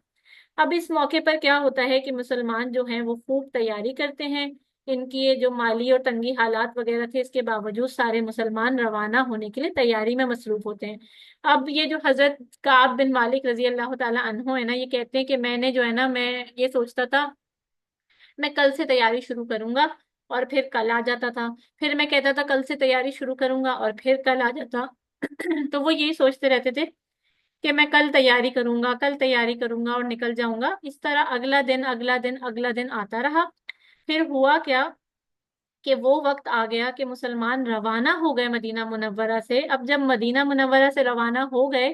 اب اس موقع پر کیا ہوتا ہے کہ مسلمان جو ہیں وہ خوب تیاری کرتے ہیں، ان کی یہ جو مالی اور تنگی حالات وغیرہ تھے اس کے باوجود سارے مسلمان روانہ ہونے کے لیے تیاری میں مصروف ہوتے ہیں۔ اب یہ جو حضرت کعب بن مالک رضی اللہ تعالیٰ عنہ ہے نا، یہ کہتے ہیں کہ میں نے جو ہے نا، میں یہ سوچتا تھا میں کل سے تیاری شروع کروں گا، اور پھر کل آ جاتا تھا، پھر میں کہتا تھا کل سے تیاری شروع کروں گا اور پھر کل آ جاتا۔ تو وہ یہی سوچتے رہتے تھے کہ میں کل تیاری کروں گا کل تیاری کروں گا اور نکل جاؤں گا۔ اس طرح اگلا دن اگلا دن اگلا دن آتا رہا۔ پھر ہوا کیا کہ وہ وقت آ گیا کہ مسلمان روانہ ہو گئے مدینہ منورہ سے۔ اب جب مدینہ منورہ سے روانہ ہو گئے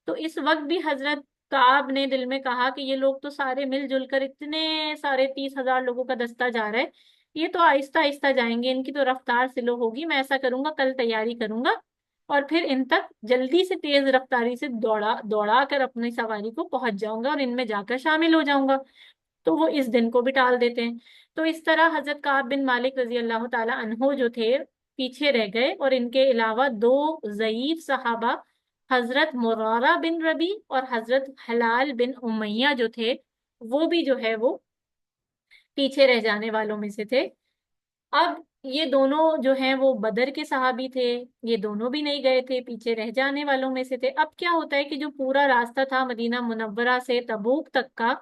تو اس وقت بھی حضرت کعب نے دل میں کہا کہ یہ لوگ تو سارے مل جل کر اتنے سارے 30,000 لوگوں کا دستہ جا رہا ہے، یہ تو آہستہ آہستہ جائیں گے، ان کی تو رفتار سلو ہوگی، میں ایسا کروں گا کل تیاری کروں گا اور پھر ان تک جلدی سے تیز رفتاری سے دوڑا دوڑا کر اپنی سواری کو پہنچ جاؤں گا اور ان میں جا کر شامل ہو جاؤں گا۔ تو وہ اس دن کو بھی ٹال دیتے ہیں۔ تو اس طرح حضرت کعب بن مالک رضی اللہ تعالی عنہ جو تھے پیچھے رہ گئے، اور ان کے علاوہ 2 ضعیف صحابہ حضرت مرارہ بن ربی اور حضرت حلال بن امیہ جو تھے وہ بھی جو ہے وہ پیچھے رہ جانے والوں میں سے تھے۔ اب یہ دونوں جو ہیں وہ بدر کے صحابی تھے، یہ دونوں بھی نہیں گئے تھے، پیچھے رہ جانے والوں میں سے تھے۔ اب کیا ہوتا ہے کہ جو پورا راستہ تھا مدینہ منورہ سے تبوک تک کا،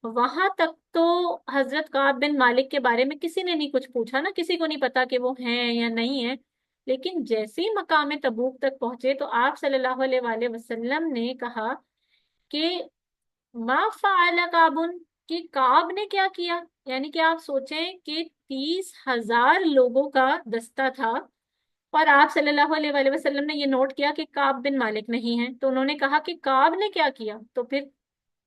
وہاں تک تو حضرت کعب بن مالک کے بارے میں کسی نے نہیں کچھ پوچھا نا، کسی کو نہیں پتا کہ وہ ہیں یا نہیں ہیں۔ لیکن جیسے ہی مقام تبوک تک پہنچے تو آپ صلی اللہ علیہ وآلہ وسلم نے کہا کہ ما فعل کعبن، کہ کعب نے کیا کیا؟ یعنی کہ آپ سوچیں کہ 30,000 لوگوں کا دستہ تھا، اور آپ صلی اللہ علیہ وآلہ وسلم نے یہ نوٹ کیا کہ کعب بن مالک نہیں ہے، تو انہوں نے کہا کہ کعب نے کیا کیا؟ تو پھر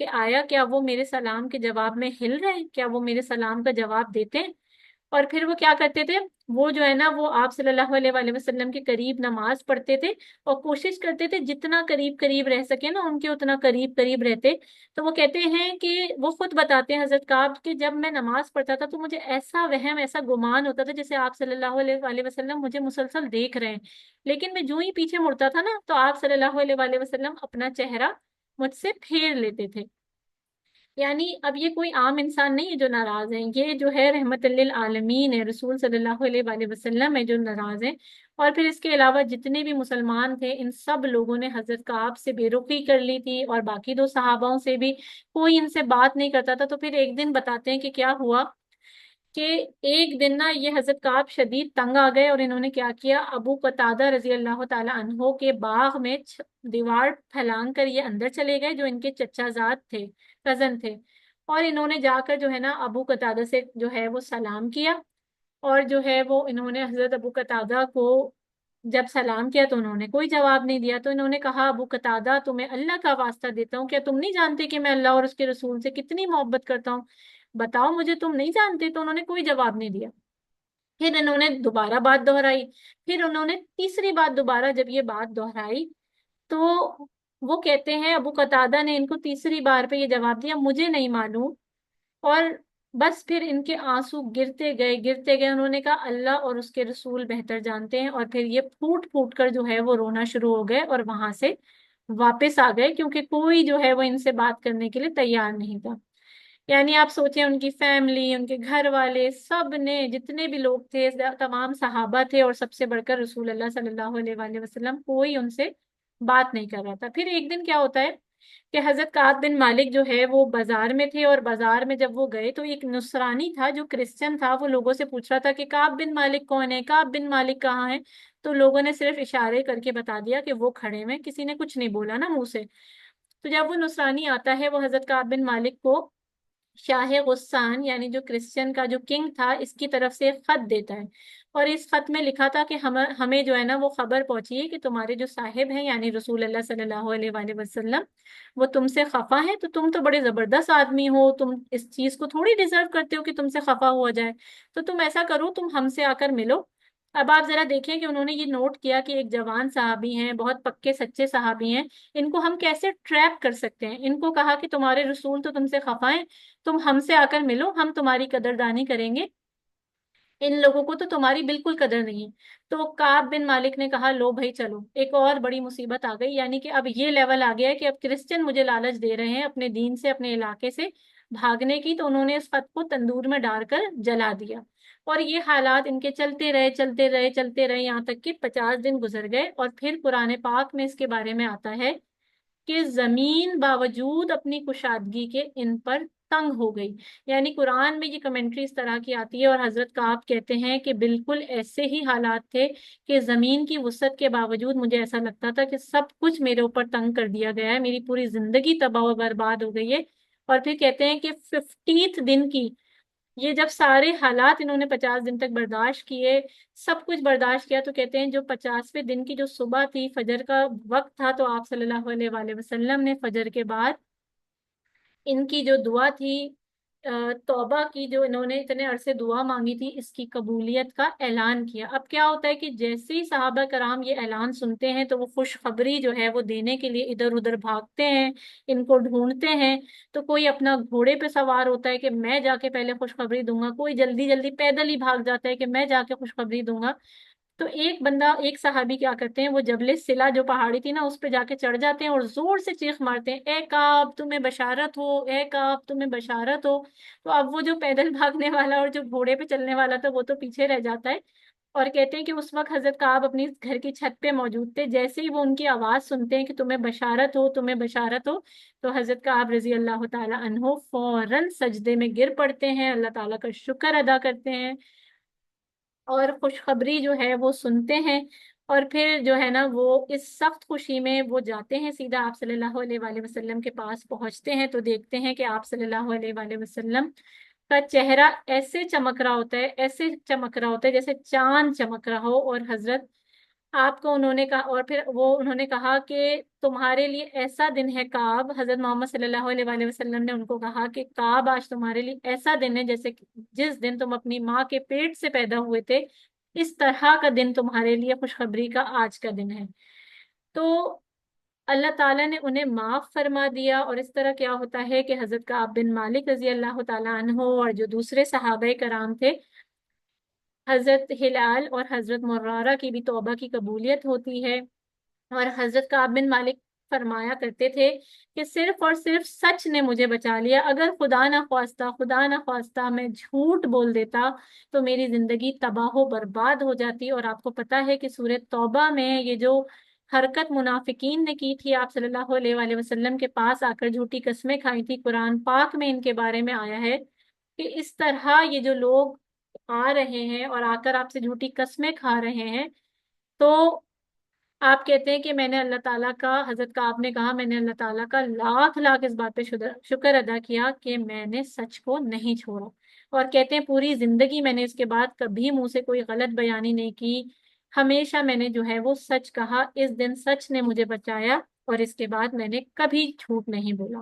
کہ آیا کیا وہ میرے سلام کے جواب میں ہل رہے ہیں، کیا وہ میرے سلام کا جواب دیتے ہیں؟ اور پھر وہ کیا کرتے تھے، وہ جو ہے نا وہ آپ صلی اللہ علیہ وآلہ وسلم کے قریب نماز پڑھتے تھے اور کوشش کرتے تھے جتنا قریب قریب رہ سکے نا ان کے اتنا قریب قریب رہتے۔ تو وہ کہتے ہیں کہ وہ خود بتاتے ہیں حضرت کعب کہ جب میں نماز پڑھتا تھا تو مجھے ایسا وہم، ایسا گمان ہوتا تھا جیسے آپ صلی اللہ علیہ وآلہ وسلم مجھے مسلسل دیکھ رہے ہیں، لیکن میں جو ہی پیچھے مڑتا تھا نا تو آپ صلی اللہ علیہ وآلہ وسلم اپنا چہرہ مجھ سے پھیر لیتے تھے۔ یعنی اب یہ کوئی عام انسان نہیں ہے جو ناراض ہیں، یہ جو ہے رحمت للعالمین ہے، رسول صلی اللہ علیہ وآلہ وسلم ہے جو ناراض ہیں۔ اور پھر اس کے علاوہ جتنے بھی مسلمان تھے ان سب لوگوں نے حضرت کعب سے بے رخی کر لی تھی، اور باقی دو صحاباؤں سے بھی کوئی ان سے بات نہیں کرتا تھا۔ تو پھر ایک دن بتاتے ہیں کہ کیا ہوا کہ ایک دن نا یہ حضرت کعب شدید تنگ آ گئے، اور انہوں نے کیا کیا، ابو قتادہ رضی اللہ تعالی عنہ کے باغ میں دیوار پھیلان کر یہ اندر چلے گئے جو ان کے چچا زاد تھے، کزن تھے، اور انہوں نے جا کر جو ہے نا ابو قتادہ سے جو ہے وہ سلام کیا، اور جو ہے وہ انہوں نے حضرت ابو قتادہ کو جب سلام کیا تو انہوں نے کوئی جواب نہیں دیا۔ تو انہوں نے کہا ابو قتادہ تمہیں اللہ کا واسطہ دیتا ہوں، کیا تم نہیں جانتے کہ میں اللہ اور اس کے رسول سے کتنی محبت کرتا ہوں؟ بتاؤ مجھے، تم نہیں جانتے؟ تو انہوں نے کوئی جواب نہیں دیا۔ پھر انہوں نے دوبارہ بات دہرائی، پھر انہوں نے تیسری بات دوبارہ جب یہ بات دہرائی تو وہ کہتے ہیں ابو قتادہ نے ان کو تیسری بار پہ یہ جواب دیا مجھے نہیں معلوم، اور بس پھر ان کے آنسو گرتے گئے گرتے گئے۔ انہوں نے کہا اللہ اور اس کے رسول بہتر جانتے ہیں، اور پھر یہ پھوٹ پھوٹ کر جو ہے وہ رونا شروع ہو گئے اور وہاں سے واپس آ گئے، کیونکہ کوئی جو ہے وہ ان سے بات کرنے کے لیے تیار نہیں تھا۔ یعنی آپ سوچیں ان کی فیملی، ان کے گھر والے، سب نے جتنے بھی لوگ تھے، تمام صحابہ تھے اور سب سے بڑھ کر رسول اللہ صلی اللہ علیہ وآلہ وسلم، کوئی ان سے بات نہیں کر رہا تھا۔ پھر ایک دن کیا ہوتا ہے کہ حضرت کعب بن مالک جو ہے وہ بازار میں تھے، اور بازار میں جب وہ گئے تو ایک نصرانی تھا جو کرسچن تھا، وہ لوگوں سے پوچھ رہا تھا کہ کعب بن مالک کون ہے، کعب بن مالک کہاں ہے؟ تو لوگوں نے صرف اشارے کر کے بتا دیا کہ وہ کھڑے ہوئے، کسی نے کچھ نہیں بولا نا منہ سے۔ تو جب وہ نصرانی آتا ہے وہ حضرت کعب بن مالک کو شاہ غسان یعنی جو کرسچن کا جو کنگ تھا اس کی طرف سے ایک خط دیتا ہے، اور اس خط میں لکھا تھا کہ ہمیں جو ہے نا وہ خبر پہنچی ہے کہ تمہارے جو صاحب ہیں یعنی رسول اللہ صلی اللہ علیہ وآلہ وسلم وہ تم سے خفا ہے، تو تم تو بڑے زبردست آدمی ہو، تم اس چیز کو تھوڑی ڈیزرو کرتے ہو کہ تم سے خفا ہوا جائے، تو تم ایسا کرو تم ہم سے آ کر ملو۔ اب آپ ذرا دیکھیں کہ انہوں نے یہ نوٹ کیا کہ ایک جوان صحابی ہیں، بہت پکے سچے صحابی ہیں، ان کو ہم کیسے ٹریپ کر سکتے ہیں؟ ان کو کہا کہ تمہارے رسول تو تم سے خفا ہیں، تم ہم سے آ کر ملو، ہم تمہاری قدردانی کریں گے، ان لوگوں کو تو تمہاری بالکل قدر نہیں ہے۔ تو کعب بن مالک نے کہا لو بھائی چلو، ایک اور بڑی مصیبت آ گئی، یعنی کہ اب یہ لیول آ گیا ہے کہ اب کرسچن مجھے لالچ دے رہے ہیں اپنے دین سے، اپنے علاقے سے بھاگنے کی، تو انہوں نے اس خط کو تندور میں ڈال کر جلا دیا۔ اور یہ حالات ان کے چلتے رہے چلتے رہے چلتے رہے یہاں تک کہ 50 دن گزر گئے، اور پھر قرآن پاک میں اس کے بارے میں آتا ہے کہ زمین باوجود اپنی کشادگی کے ان پر تنگ ہو گئی۔ یعنی قرآن میں یہ کمنٹری اس طرح کی آتی ہے، اور حضرت کعب کہتے ہیں کہ بالکل ایسے ہی حالات تھے کہ زمین کی وسعت کے باوجود مجھے ایسا لگتا تھا کہ سب کچھ میرے اوپر تنگ کر دیا گیا ہے، میری پوری زندگی تباہ و برباد ہو گئی ہے۔ اور پھر کہتے ہیں کہ 50 دن کی یہ جب سارے حالات انہوں نے 50 دن تک برداشت کیے، سب کچھ برداشت کیا، تو کہتے ہیں جو 50ویں دن کی جو صبح تھی، فجر کا وقت تھا، تو آپ صلی اللہ علیہ وآلہ وسلم نے فجر کے بعد ان کی جو دعا تھی، توبہ کی، جو انہوں نے اتنے عرصے دعا مانگی تھی، اس کی قبولیت کا اعلان کیا۔ اب کیا ہوتا ہے کہ جیسے ہی صحابہ کرام یہ اعلان سنتے ہیں تو وہ خوشخبری جو ہے وہ دینے کے لیے ادھر ادھر بھاگتے ہیں، ان کو ڈھونڈتے ہیں۔ تو کوئی اپنا گھوڑے پہ سوار ہوتا ہے کہ میں جا کے پہلے خوشخبری دوں گا، کوئی جلدی جلدی پیدل ہی بھاگ جاتا ہے کہ میں جا کے خوشخبری دوں گا۔ تو ایک بندہ، ایک صحابی کیا کرتے ہیں، وہ جبل سلا جو پہاڑی تھی نا اس پہ جا کے چڑھ جاتے ہیں اور زور سے چیخ مارتے ہیں اے کعب تمہیں بشارت ہو، اے کعب تمہیں بشارت ہو۔ تو اب وہ جو پیدل بھاگنے والا اور جو گھوڑے پہ چلنے والا تھا وہ تو پیچھے رہ جاتا ہے، اور کہتے ہیں کہ اس وقت حضرت کعب اپنی گھر کی چھت پہ موجود تھے، جیسے ہی وہ ان کی آواز سنتے ہیں کہ تمہیں بشارت ہو، تمہیں بشارت ہو، تو حضرت کعب رضی اللہ تعالی عنہ فوراً سجدے میں گر پڑتے ہیں، اللہ تعالیٰ کا شکر ادا کرتے ہیں اور خوشخبری جو ہے وہ سنتے ہیں، اور پھر جو ہے نا وہ اس سخت خوشی میں وہ جاتے ہیں سیدھا آپ صلی اللہ علیہ وآلہ وسلم کے پاس پہنچتے ہیں، تو دیکھتے ہیں کہ آپ صلی اللہ علیہ وآلہ وسلم کا چہرہ ایسے چمک رہا ہوتا ہے، ایسے چمک رہا ہوتا ہے جیسے چاند چمک رہا ہو، اور حضرت آپ کو انہوں نے کہا، اور پھر وہ انہوں نے کہا کہ تمہارے لیے ایسا دن ہے کعب، حضرت محمد صلی اللہ علیہ وآلہ وسلم نے ان کو کہا کہ کعب آج تمہارے لیے ایسا دن ہے جیسے کہ جس دن تم اپنی ماں کے پیٹ سے پیدا ہوئے تھے، اس طرح کا دن تمہارے لیے خوشخبری کا آج کا دن ہے۔ تو اللہ تعالیٰ نے انہیں معاف فرما دیا، اور اس طرح کیا ہوتا ہے کہ حضرت کعب بن مالک رضی اللہ تعالیٰ عنہ اور جو دوسرے صحابہ کرام تھے، حضرت ہلال اور حضرت مرارہ کی بھی توبہ کی قبولیت ہوتی ہے۔ اور حضرت کعب بن مالک فرمایا کرتے تھے کہ صرف اور صرف سچ نے مجھے بچا لیا، اگر خدا نہ خواستہ میں جھوٹ بول دیتا تو میری زندگی تباہ و برباد ہو جاتی۔ اور آپ کو پتا ہے کہ سورہ توبہ میں یہ جو حرکت منافقین نے کی تھی، آپ صلی اللہ علیہ وآلہ وسلم کے پاس آ کر جھوٹی قسمیں کھائی تھی، قرآن پاک میں ان کے بارے میں آیا ہے کہ اس طرح یہ جو لوگ آ رہے ہیں اور آ کر آپ سے جھوٹی قسمیں کھا رہے ہیں، تو آپ کہتے ہیں کہ میں نے اللہ تعالیٰ کا، حضرت کا آپ نے کہا میں نے اللہ تعالیٰ کا لاکھ لاکھ اس بات پہ شکر ادا کیا کہ میں نے سچ کو نہیں چھوڑا، اور کہتے ہیں پوری زندگی میں نے اس کے بعد کبھی منہ سے کوئی غلط بیانی نہیں کی، ہمیشہ میں نے جو ہے وہ سچ کہا، اس دن سچ نے مجھے بچایا اور اس کے بعد میں نے کبھی جھوٹ نہیں بولا۔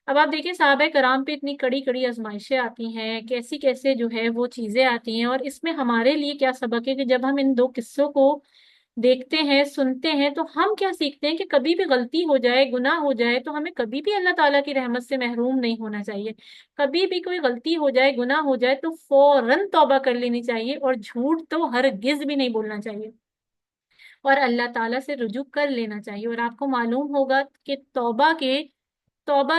اب آپ دیکھیں صحابہ کرام پہ اتنی کڑی کڑی آزمائشیں آتی ہیں، کیسی کیسے جو ہے وہ چیزیں آتی ہیں، اور اس میں ہمارے لیے کیا سبق ہے کہ جب ہم ان دو قصوں کو دیکھتے ہیں سنتے ہیں تو ہم کیا سیکھتے ہیں کہ کبھی بھی غلطی ہو جائے، گناہ ہو جائے تو ہمیں کبھی بھی اللہ تعالیٰ کی رحمت سے محروم نہیں ہونا چاہیے۔ کبھی بھی کوئی غلطی ہو جائے، گناہ ہو جائے تو فوراً توبہ کر لینی چاہیے، اور جھوٹ تو ہرگز بھی نہیں بولنا چاہیے، اور اللہ تعالیٰ سے رجوع کر لینا چاہیے۔ اور آپ کو معلوم ہوگا کہ توبہ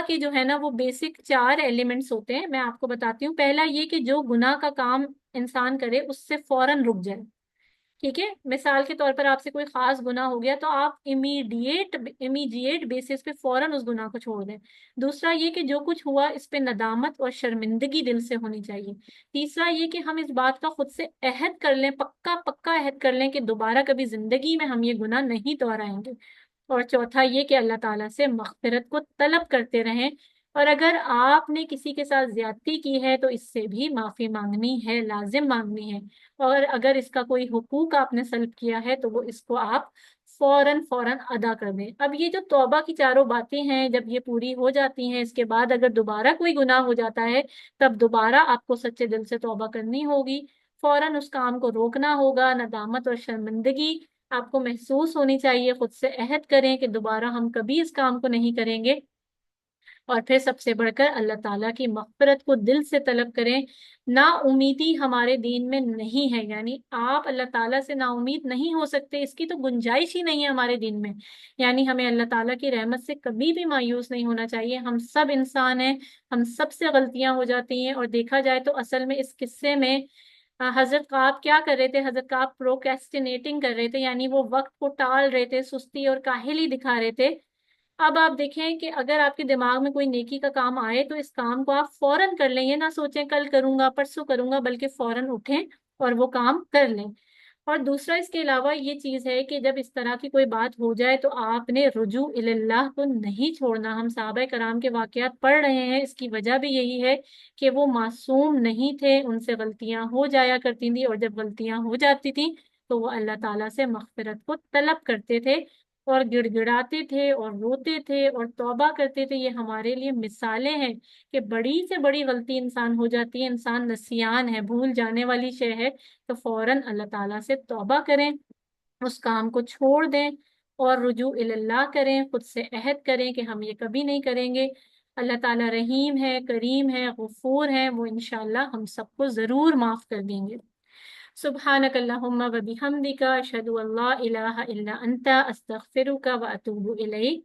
کے جو ہے نا وہ بیسک 4 ایلیمنٹس ہوتے ہیں، میں آپ کو بتاتی ہوں۔ پہلا یہ کہ جو گناہ کا کام انسان کرے اس سے فوراً رک جائے، ٹھیک ہے؟ مثال کے طور پر آپ سے کوئی خاص گناہ ہو گیا تو آپ امیڈیٹ بیسس پہ فوراً اس گناہ کو چھوڑ دیں۔ دوسرا یہ کہ جو کچھ ہوا اس پہ ندامت اور شرمندگی دل سے ہونی چاہیے۔ تیسرا یہ کہ ہم اس بات کا خود سے عہد کر لیں، پکا پکا عہد کر لیں کہ دوبارہ کبھی زندگی میں ہم یہ گناہ نہیں دہرائیں گے۔ اور چوتھا یہ کہ اللہ تعالیٰ سے مغفرت کو طلب کرتے رہیں، اور اگر آپ نے کسی کے ساتھ زیادتی کی ہے تو اس سے بھی معافی مانگنی ہے، لازم مانگنی ہے، اور اگر اس کا کوئی حقوق آپ نے سلب کیا ہے تو وہ اس کو آپ فوراً ادا کر دیں۔ اب یہ جو توبہ کی چاروں باتیں ہیں جب یہ پوری ہو جاتی ہیں، اس کے بعد اگر دوبارہ کوئی گناہ ہو جاتا ہے تب دوبارہ آپ کو سچے دل سے توبہ کرنی ہوگی، فوراً اس کام کو روکنا ہوگا، ندامت اور شرمندگی آپ کو محسوس ہونی چاہیے، خود سے عہد کریں کہ دوبارہ ہم کبھی اس کام کو نہیں کریں گے، اور پھر سب سے بڑھ کر اللہ تعالیٰ کی مغفرت کو دل سے طلب کریں۔ نا امیدی ہمارے دین میں نہیں ہے، یعنی آپ اللہ تعالیٰ سے نا امید نہیں ہو سکتے، اس کی تو گنجائش ہی نہیں ہے ہمارے دین میں، یعنی ہمیں اللہ تعالیٰ کی رحمت سے کبھی بھی مایوس نہیں ہونا چاہیے۔ ہم سب انسان ہیں، ہم سب سے غلطیاں ہو جاتی ہیں، اور دیکھا جائے تو اصل میں اس قصے میں حضرت کعب کیا کر رہے تھے؟ حضرت کعب پروکیسٹینیٹنگ کر رہے تھے، یعنی وہ وقت کو ٹال رہے تھے، سستی اور کاہلی دکھا رہے تھے۔ اب آپ دیکھیں کہ اگر آپ کے دماغ میں کوئی نیکی کا کام آئے تو اس کام کو آپ فوراً کر لیں، یہ نہ سوچیں کل کروں گا پرسوں کروں گا، بلکہ فوراً اٹھیں اور وہ کام کر لیں۔ اور دوسرا اس کے علاوہ یہ چیز ہے کہ جب اس طرح کی کوئی بات ہو جائے تو آپ نے رجوع اللہ کو نہیں چھوڑنا۔ ہم صحابہ کرام کے واقعات پڑھ رہے ہیں، اس کی وجہ بھی یہی ہے کہ وہ معصوم نہیں تھے، ان سے غلطیاں ہو جایا کرتی تھیں، اور جب غلطیاں ہو جاتی تھیں تو وہ اللہ تعالیٰ سے مغفرت کو طلب کرتے تھے اور گڑ گڑاتے تھے اور روتے تھے اور توبہ کرتے تھے۔ یہ ہمارے لیے مثالیں ہیں کہ بڑی سے بڑی غلطی انسان ہو جاتی ہے، انسان نسیان ہے، بھول جانے والی شے ہے، تو فوراً اللہ تعالیٰ سے توبہ کریں، اس کام کو چھوڑ دیں اور رجوع اللہ کریں، خود سے عہد کریں کہ ہم یہ کبھی نہیں کریں گے۔ اللہ تعالیٰ رحیم ہے، کریم ہے، غفور ہے، وہ انشاءاللہ ہم سب کو ضرور معاف کر دیں گے۔ سبحانک اللہم و بحمدک، اشہد ان لا الہ الا انت، استغفرک و اتوب الیک۔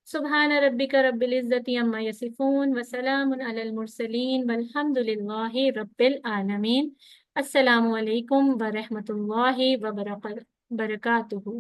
سبحان ربک رب العزت عما یصفون وسلام علی المرسلین والحمد للہ رب العالمین۔ السلام علیکم ورحمۃ اللہ وبرکاتہ۔